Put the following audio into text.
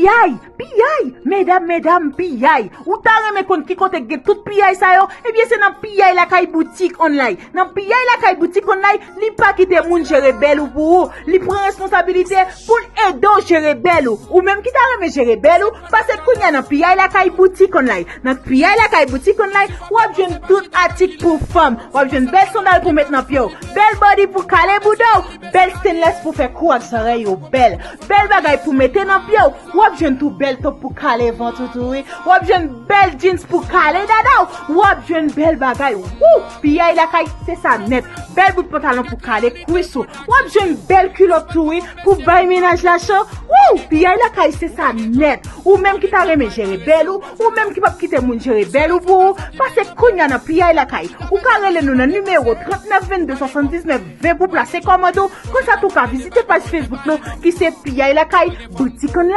PIYAY, mesdames, PIYAY. Ou ta reme kon ki kote get tout PIYAY sa yo, bien c'est dans PIYAY Lakay Boutique online. Dans PIYAY Lakay Boutique online, li pa kite moun gérer belle ou pour li prend responsabilité pour aider gérer belle ou même qui ta reme gérer belle ou parce que kounya dans PIYAY Lakay Boutique online. Dans PIYAY Lakay Boutique online, ou ap jwenn tout article pour femme, ou ap jwenn belle sandal pour mettre dans pied, belle body pour caler boudou, belle stainless pour faire courir soreille ou belle bagay pour mettre dans pied, ou ap jwenn tout belle top pour caler ventre tout, ou ap jwenn belle jeans pour caler dada, ou ap jwenn belle bagay. PIYAY Lakay c'est ça net. Belle bout de pantalon pour caler cuissou. Ou ap jwenn belle culotte tout pour bailler ménage la chaud. PIYAY Lakay c'est ça net. Ou même qui t'a remis gérer belle ou même qui pas quitter moun gérer belle ou pour parce que kounya dans PIYAY Lakay ou carrele nous dans numéro 39 22 79 20 pour placer commando comme ça tout ka visiter page Facebook nous qui c'est PIYAY Lakay Boutique online.